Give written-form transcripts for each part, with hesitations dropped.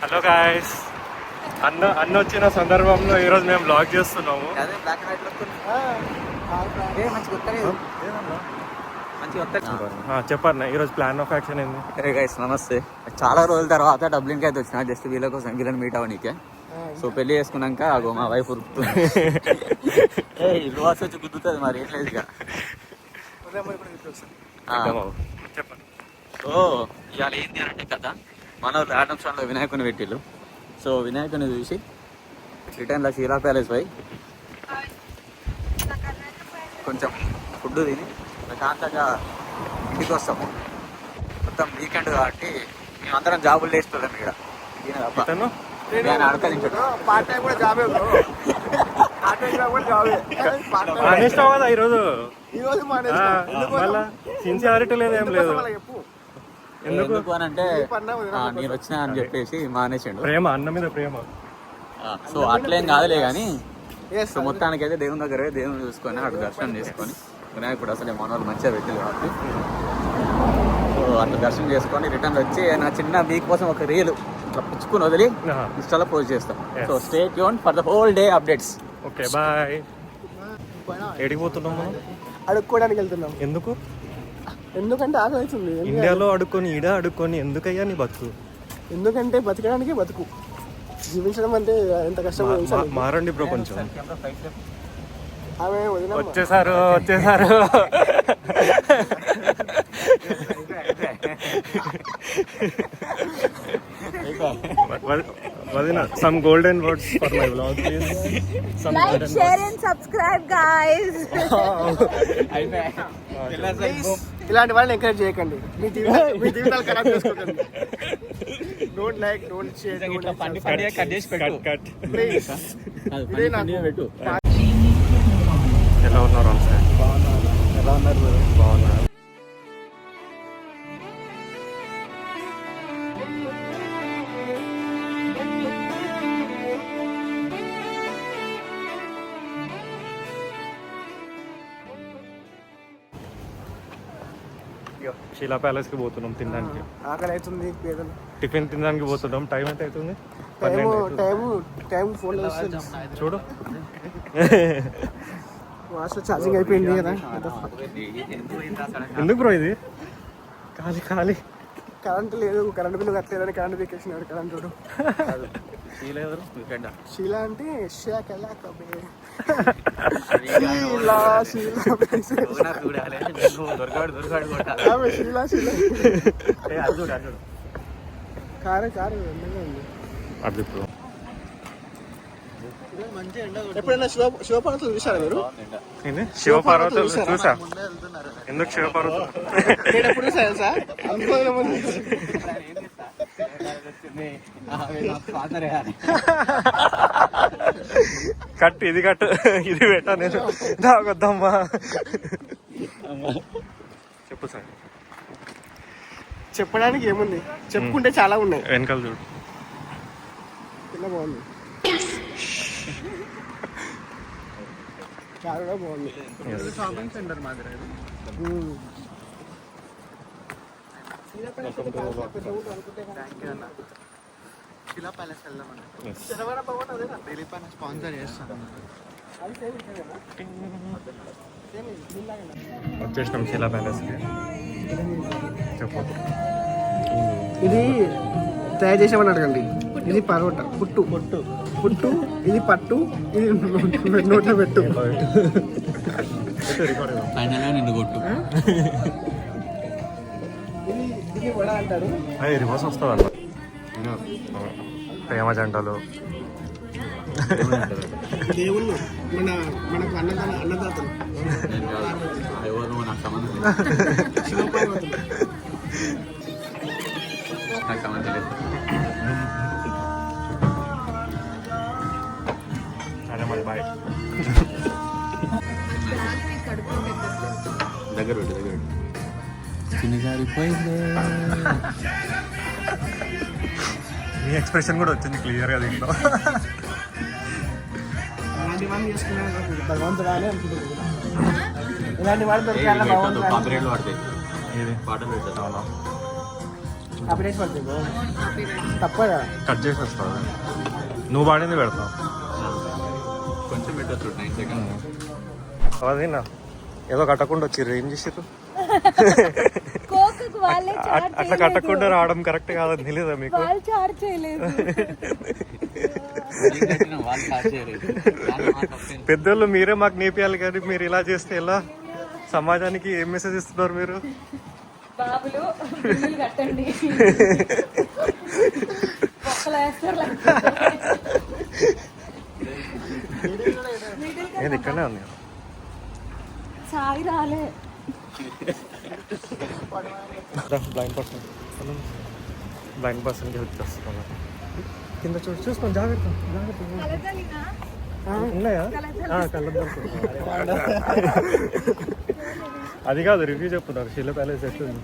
Hello guys, అన్న వచ్చిన సందర్భంలో ఈరోజు మేము బ్లాగ్ చేస్తున్నాము. చెప్పన్న ఈరోజు ప్లాన్ ఆఫ్ యాక్షన్ ఏంది? గైస్ నమస్తే. చాలా రోజుల తర్వాత డబ్లిన్కి అయితే వచ్చిన జస్ట్ వీళ్ళ కోసం వీళ్ళని మీట్ అవ్వనీకే. సో పెళ్లి చేసుకున్నాక అగో మా వైఫ్ ఉరుకుతుంది. ఇల్లు వాసి వచ్చి గుద్దుతుంది మరి ఏం లేదు ఇక. చెప్పండి. సో ఇవాళ ఏంటి అంటే కదా, మన ఆటంలో వినాయకుని పెట్టిళ్ళు. సో వినాయకుని చూసి రిటర్న్లో షీలా ప్యాలెస్ పోయి కొంచెం ఫుడ్ తిని ప్రశాంతంగా ఇంటికి వస్తాము. మొత్తం వీకెండ్ కాబట్టి మేమందరం జాబులు వేస్తున్నాం ఇక్కడ. సిన్సియారిటీ లేదు, ఏం లేదు. ఎందుకు అని అంటే నేను వచ్చినా అని చెప్పేసి మానేసిండు. ప్రేమ, అన్న మీద ప్రేమ. సో అట్లేం కాదులే కానీ సో మొత్తానికి అయితే దేవుని దగ్గర దేవుని చూసుకొని అటు దర్శనం చేసుకొని వినాయకుడు అసలు మన వాళ్ళు మంచిగా పెట్టింది కాబట్టి సో అట్లా దర్శనం చేసుకొని రిటర్న్ వచ్చి నా చిన్న వీక్ కోసం ఒక రీల్ అట్లా పుచ్చుకుని వదిలి ఇన్స్టాలో పోస్ట్ చేస్తాం. So stay tuned for the whole day updates. Okay bye. ఎడికి పోతున్నాం మనం? అడుక్కోవడానికి వెళ్తున్నాం. ఎందుకు? ఎందుకంటే ఆకలి అవుతుంది. ఇండియాలో అడుక్కొని ఈడ అడుక్కొని ఎందుకయ్యా నీ బతుకు? ఎందుకంటే బతకడానికి బతుకు, జీవించడం అంటే ఎంత కష్టం. మారండి బ్రో కొంచెం. ఆమె వచ్చేసారు. Vadina, some golden words for my vlog, please. Some like, share and subscribe, guys. ఇలాంటి వాళ్ళని ఎంకరేజ్ చేయకండి. మీ జీవితాలు ఖరాబ్ చేసుకోకండి. Don't like, don't share. ఎలా ఉన్నారు? ఎలా ఉన్నారు? బాగున్నారు. షీలా ప్యాలెస్ కి పోతున్నాం తినడానికి. ఆకలి అవుతుంది. టిఫిన్ తినడానికి పోతున్నాం. టైం ఎంత అవుతుంది? టైం ఫోన్ చూడు. ఛార్జింగ్ అయిపోయింది కదా. ఎందుకు బ్రో ఇది? ఖాళీ కరెంట్ లేదు, కరెంట్ బిల్లు కట్టలేదని కరెంట్ పీకేసిన కరెంట్ చూడు. షీలా అంటే కారు అది బ్రో. ఎప్పుడైనా శివపార్వతులు చూసారా మీరు? శివపార్వతులు చూసా. ఎందుకు శివపార్వతులు? నేను ఎప్పుడు చూసాను సార్. కట్టు ఇది పెట్టా నేను దాగొద్దమ్మా. చెప్పు సార్. చెప్పడానికి ఏముంది, చెప్పుకుంటే చాలా ఉన్నాయి. వెనకాల చూడు. చాలా బాగుంది, చాలా బాగుంది. షాపింగ్ సెంటర్ మాదిరి. స్పాన్సర్ చేస్తాను. వచ్చేసినాం షీలా ప్యాలెస్. చెప్పు. ఇది తయారు చేసామని అడగండి. ఇది పరోటా పుట్టు, ఇది పట్టు, ఇది నోట్లో పెట్టు. నిన్ను కొట్టు. ఇది వడ అంటారు. రివర్స్ వస్తుంది అన్న. ప్రేమ జంటలు, దేవుళ్ళు, మనకు అన్నదాతలు, నాకు సంబంధం శివపార్వతులు. నాకు సంబంధం లేదు. సరే మరి బాయ్. దగ్గర చిన్నగారిపోయింది. మీ ఎక్స్ప్రెషన్ కూడా వచ్చింది క్లియర్గా దీంట్లో. ఇలాంటి వాళ్ళు చేసుకున్నాను భగవంతుడు అని అనుకుంటున్నాను. ఇలాంటి వాళ్ళు దొరికాల భగవంతుడు. కాపీరైట్లు పడతాయి. ఇది పాటలు పెట్టాను. కాపీరైట్స్ పడుతుంది బ్రో. తప్పదా? కట్ చేసి వస్తావు, నువ్వు పాడింది పెడతావు. కొంచెం పెట్టచ్చు 9 సెకండ్స్. అదేనా ఏదో కట్టకుండా వచ్చిర్రు, ఏం చేసిర్రు? కోకకు వాళ్ళే చార్జ్ అట్లా కట్టకుండా రావడం కరెక్ట్ కాదని తెలియదా మీకు? వాళ్ళు చార్జ్ చేయలేదు. వాళ్ళు స్టార్ట్ చేయలేదు. పెద్దోళ్ళు మీరే మాకు నేర్పియాలి కానీ మీరు ఇలా చేస్తే ఎలా? సమాజానికి ఏం మెసేజ్ ఇస్తున్నారు మీరు? బాబులు బిల్లులు కట్టండి, ఒక్కలు వేస్తారు. ఏది ఇక్కడనే ఉంది. సాయి రాలే. బ్లైండ్ పర్సన్కి హెల్ప్ చేస్తున్నాను. కింద చూసుకోండి, జాగ్రత్త జాగ్రత్త. ఉన్నాయా కళ్ళద్దాం. అది కాదు, రివ్యూ చెప్తున్నారు. శిల ప్యాలెస్ ఎట్లుంది?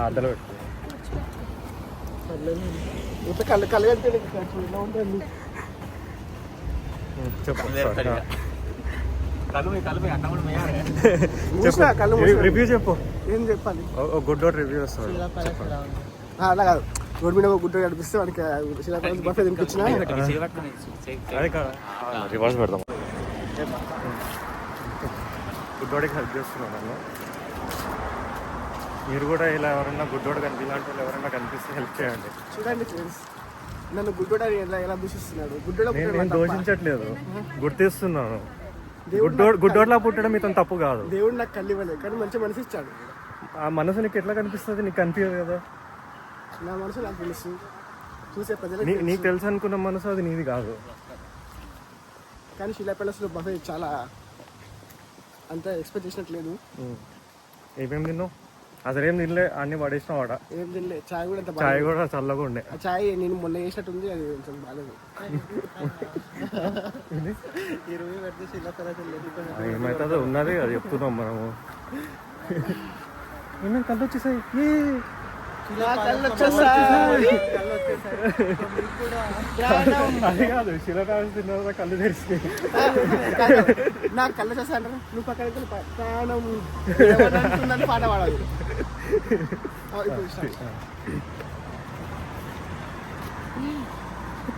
అద్దలు పెట్టుకో. కళ్ళు కళ్ళు ఉంటుంది. చెప్పు, రివ్యూ చెప్పు. ఏం చెప్పాలి? గుడ్ రివ్యూ వస్తుంది. అలా కాదు, రోడ్ మీద ఒక గుడ్డ కనిపిస్తే వాడికి శిలాపాలెం బఫే తినిపించిన అదే కాదు, రివర్స్ పెడదాం. గుడ్డోడికి హెల్ప్ చేస్తున్నాను నన్ను. మీరు కూడా ఇలా ఎవరన్నా గుడ్డోడు ఇలాంటి వాళ్ళు ఎవరైనా కనిపిస్తే హెల్ప్ చేయండి. చూడండి ఫ్రెండ్స్, నన్ను గుడ్డోడు ఎలా దూషిస్తున్నాడు. గుడ్డోడు నేను దోషించట్లేదు, గుర్తిస్తున్నాను. గుడ్డోడ్లా పుట్టడం ఇతను తప్పు కాదు. దేవుడు నాకు కళ్ళు ఇవ్వలేదు, కానీ మంచి మనసు ఇచ్చాడు. ఆ మనసు నీకు ఎట్లా కనిపిస్తుంది? నీకు కనిపించదు కదా. నా మనసు నాకు తెలుసు, చూసే ప్రజలు నీకు తెలుసు అనుకున్న మనసు అది నీది కాదు. కానీ శిలా ప్యాలెస్లో బఫే చాలా అంత ఎక్స్పెక్ట్ చేసినట్లేదు. ఏమేమి తిన్నావు? అసలేం తినలే, అన్ని పడేసిన వాడ. ఏం తినలే. చాయ్ కూడా అంత చాయ్ కూడా చల్లగా ఉండే. ఆ చాయ్ నేను మొన్న చేసినట్టుంది, అది కొంచెం బాగాలేదు. ఈరోజు పెడితే శిలా ప్యాలెస్ ఏమవుతుందో ఉన్నది అది చెప్తున్నాం మనము. ఏమేమి కళ్ళు వచ్చేసాయి? అది కాదు, శిల ప్యాలెస్ తిన్న కళ్ళు తెరిచినాయి. నాకు కళ్ళు చేస్తా అంటారు. నువ్వు పక్కన ప్రాణం పాట పాడాలి.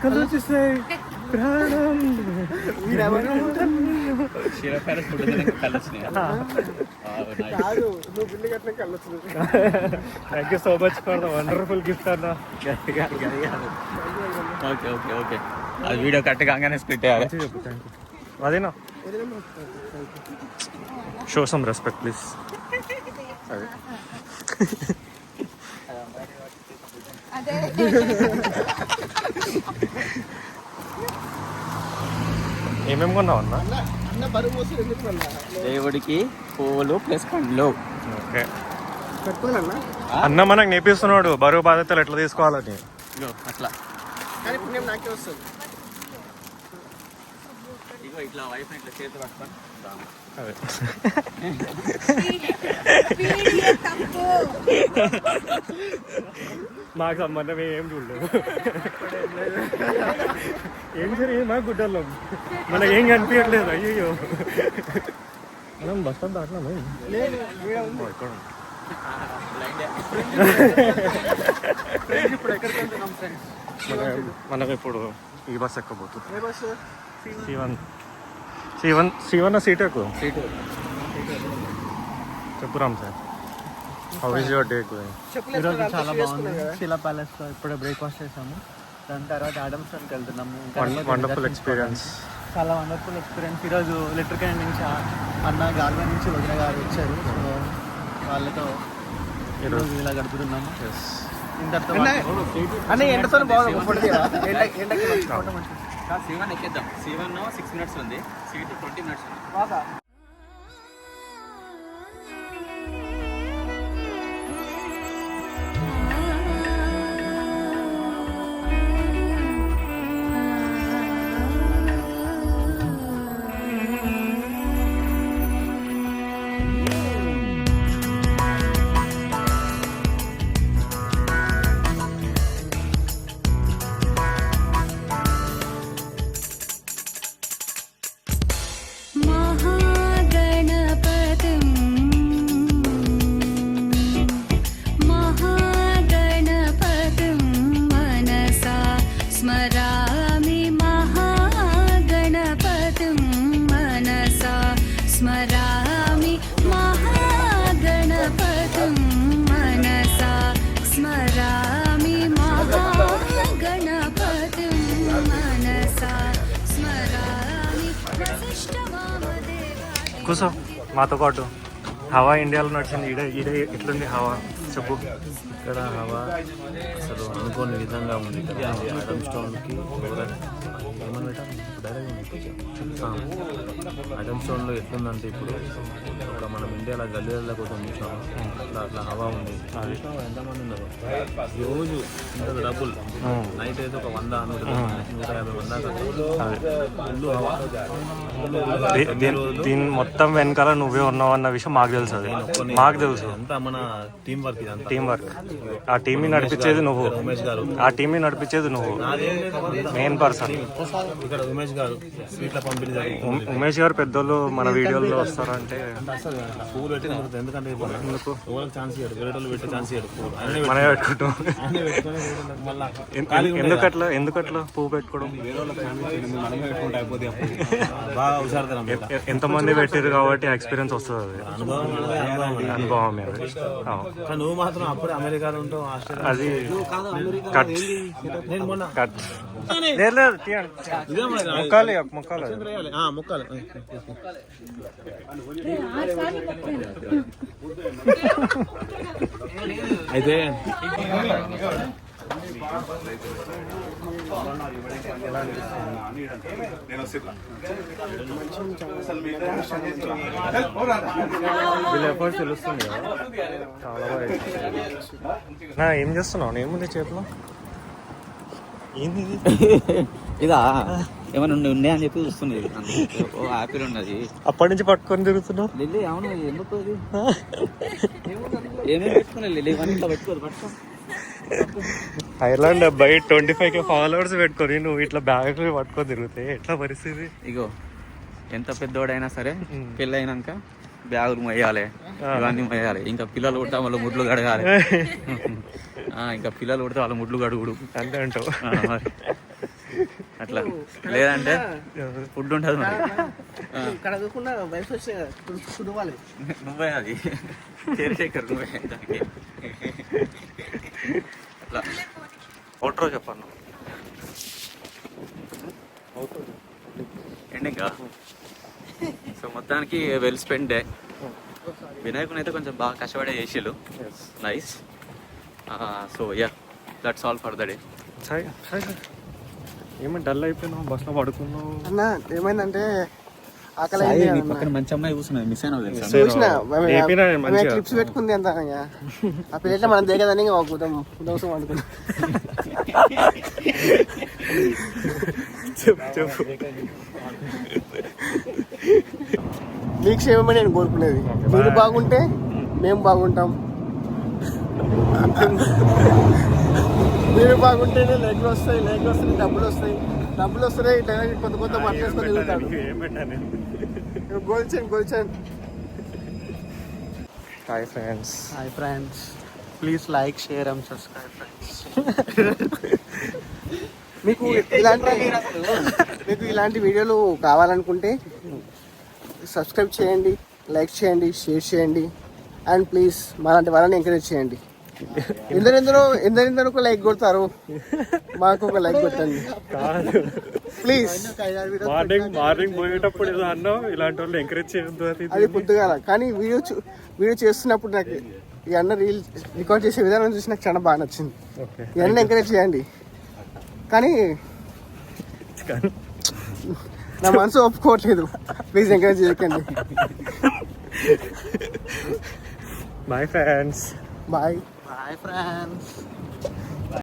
కళ్ళు వచ్చేసాయి ప్రాణం. కాదు, నువ్వు బిల్లు కట్టిన కళ్ళు వచ్చింది. Thank you so much for the wonderful gift అన్న. ఓకే ఓకే ఓకే, అది వీడియో కట్ కాగానే స్ప్లిట్ అయ్యాలి. చెప్పు థ్యాంక్ యూ. అదేనా, షో సమ్ రెస్పెక్ట్ ప్లీజ్. అదే ఏమేమి కొన్నావు అన్న? అన్న బరువు మోసి ఎందుకు దేవుడికి పువ్వులు ప్లస్ పండ్లు. ఓకే పెట్టుకోవాలన్నా, అన్న మనకు నేర్పిస్తున్నాడు బరువు బాధ్యతలు ఎట్లా తీసుకోవాలని. అట్లా కానీ పుణ్యం నాకే వస్తుంది. ఇగో ఇట్లా వైఫ్ ఇట్లా చేతి పట్టుకొని అదే తప్పు. మాకు సంబంధం ఏం చూడలేదు. ఏం సరే మాకు గుడ్డల్లో మనకి ఏం కనిపించట్లేదు. అయ్యో మనం బస్ స్టాప్ దాటినాము. ఇక్కడ మనం ఇప్పుడు ఈ బస్ ఎక్కబోతుంది. శివన్న సీట్ ఎక్కువ. చెప్పు Ram sir, how is your day going? ఈరోజు చాలా బాగుంది. శిలా ప్యాలెస్లో ఇప్పుడే బ్రేక్ఫాస్ట్ చేసాము. దాని తర్వాత ఆడమ్స్టన్కి వెళ్తున్నాము. Wonderful experience. చాలా వండర్ఫుల్ ఎక్స్పీరియన్స్. ఈరోజు లిటర్కై నుంచి అన్న గార్వె నుంచి వదిన గారు వచ్చారు. సో వాళ్ళతో ఈరోజు ఇలా గడుపుతున్నాము. ఇంతటితో అన్న ఎండతో బాగుంది. C1 ఎక్కేద్దాం. C1 6 minutes ఉంది, సీట్ 20 minutes ఉంది. మహా కూర్చో మాతో పాటు. హవా ఇండియాలో నడిచింది, ఈడే ఈడే ఎట్లుంది హవా చెప్పు. ఇక్కడ హవా అసలు అనుకోని విధంగా ఉంది. ఆడమ్ స్టోన్కి ఏమని పెట్టాలి ఆడమ్ స్టోన్లో ఎట్లుందంటే ఇప్పుడు ఒక మనం ఇండియాలో గల్లీల కోసం చూసాము, అట్లా హవా ఉంది. ఎంతమంది ఉన్నారు రోజు ఇంత డబ్బులు, నైట్ అయితే ఒక 100, 150 మంది హవా. దీని మొత్తం వెనకాల నువ్వే ఉన్నావు అన్న విషయం మాకు తెలుసు. అది మాకు తెలుసు. అంతా మన టీం వర్క్, ఇదంతా టీం వర్క్. ఆ టీంని నడిపించేది నువ్వు, ఉమేష్ గారు. ఆ టీంని నడిపించేది నువ్వు, మెయిన్ పర్సన్. ఇక్కడ ఉమేష్ గారు స్వీట్ల పంపిణీ జరుగుతుంది. ఉమేష్ గారు పెద్దోళ్ళు మన వీడియోలో వస్తారంటే పువ్వులు పెట్టి కొడుతుంది. ఎందుకంటే ఎందుకు ఎవరికి ఛాన్స్ ఇయ్యడు, వేరే వాళ్ళు పెట్టే ఛాన్స్ ఇయ్యడు. మనమే పెట్టుకుంటాం. మళ్ళీ ఎందుకట్లా పువ్వు పెట్టుకోవడం? మనమే పెట్టుకుంటే అయిపోతే బాగా హుషారుతనం. ఎంతమంది పెట్టారు కాబట్టి ఎక్స్పీరియన్స్ వస్తుంది. అది అనుభవం మీద. నువ్వు మాత్రం అప్పుడే అమెరికాలో ఉంటావు, ఆస్ట్రేలియా. అది కట్ నేను మొన్న కట్ మొక్కాలి మొక్కాలి. మొక్కాలి. అయితే వీళ్ళ ఎఫర్ట్స్ తెలుస్తుంది కదా, చాలా బాగా. ఏం చేస్తున్నావు? ఏముంది చేతిలో? ఏంది ఇదా ఏమైనా ఉండే అని చెప్పి చూస్తుంది. ఓ హ్యాపీగా ఉన్నది. అప్పటి నుంచి పట్టుకొని తిరుగుతున్నావు. లిల్లీ అవును ఎందుకు అది ఏమేమి పెట్టుకున్నా లిల్లీ ఇవన్నీ ఇట్లా పెట్టుకోదు. పట్టుకో ఐర్లాండ్ అబ్బాయి 25K ఫాలోవర్స్ పెట్టుకొని నువ్వు ఇట్లా బ్యాగ్ పట్టుకొని తిరిగితే ఎట్లా పరిస్థితి? ఇగో ఎంత పెద్దోడైనా సరే పెళ్ళైనాక బ్యాగులు మొయ్యాలి, ఇవన్నీ మొయ్యాలి. ఇంకా పిల్లలు కొడితే వాళ్ళ ముడ్లు కడగాలి. ఇంకా పిల్లలు కొడితే వాళ్ళ ముడ్లు కడుగుడు అంతే అంటావు. అట్లా లేదంటే ఫుడ్ ఉంటుంది మరి. ఇక్కడ చూకుండా వయసు వచ్చే చూడాలి. నువ్వే అది కేర్ టేకర్, నువ్వే దానికి. అట్లా అవుట్రో చెప్పాను. ఎండింగ్. సో మొత్తానికి వెల్ స్పెండ్ డే. వినాయకుని అయితే కొంచెం బాగా కష్టపడే చేసిళ్ళు. Nice. So ya that's all for the day. ఏమో డల్ అయిపోయినావు, బస్లో పడుకున్నావు. అన్న ఏమైందంటే ఆకలి పక్కన మంచి అమ్మాయి కూర్చున్నది, మిస్ అయినా తెలుసా? చూసిన క్లిప్స్ పెట్టుకుంది అంత. ఆ పిల్లట మనం దిగదని దోసం అనుకున్నాం. చెప్పు. మీకు క్షేమమే నేను కోరుకునేది. మీరు బాగుంటే మేము బాగుంటాం. మీరు బాగుంటేనే లెగ్లు వస్తాయి, లెగ్లు వస్తాయి డబ్బులు వస్తాయి, డబ్బులు వస్తాయి. ఇట్లా కొత్త కొత్త బట్టలు వేసుకొని తిరుగుతాడు. గోల్చండి. Hi friends. Hi friends, please like, share and subscribe friends. మీకు ఇలాంటి వీడియోలు కావాలనుకుంటే సబ్స్క్రైబ్ చేయండి, లైక్ చేయండి, షేర్ చేయండి అండ్ ప్లీజ్ మాలాంటి వాళ్ళని ఎంకరేజ్ చేయండి. ఎందరెందరూ ఒక లైక్ కొడతారు, మాకు ఒక లైక్ కొట్టండి ప్లీజ్. మార్నింగ్ పోయేటప్పుడు ఏదో అన్నావు, ఇలాంటి వాళ్ళు ఎంకరేజ్ చేయొద్దు అది పొద్దుగాల. కానీ వీడియో చేస్తున్నప్పుడు నాకు ఈ అన్న రికార్డ్ చేసే విధానం చూసి నాకు చాలా బాగా నచ్చింది. ఇవన్నీ ఎంకరేజ్ చేయండి. కానీ నా మనసు ఒప్పుకోవట్లేదు. ప్లీజ్ ఎంకరేజ్ చేయకండి. Boy friends. Boy friends.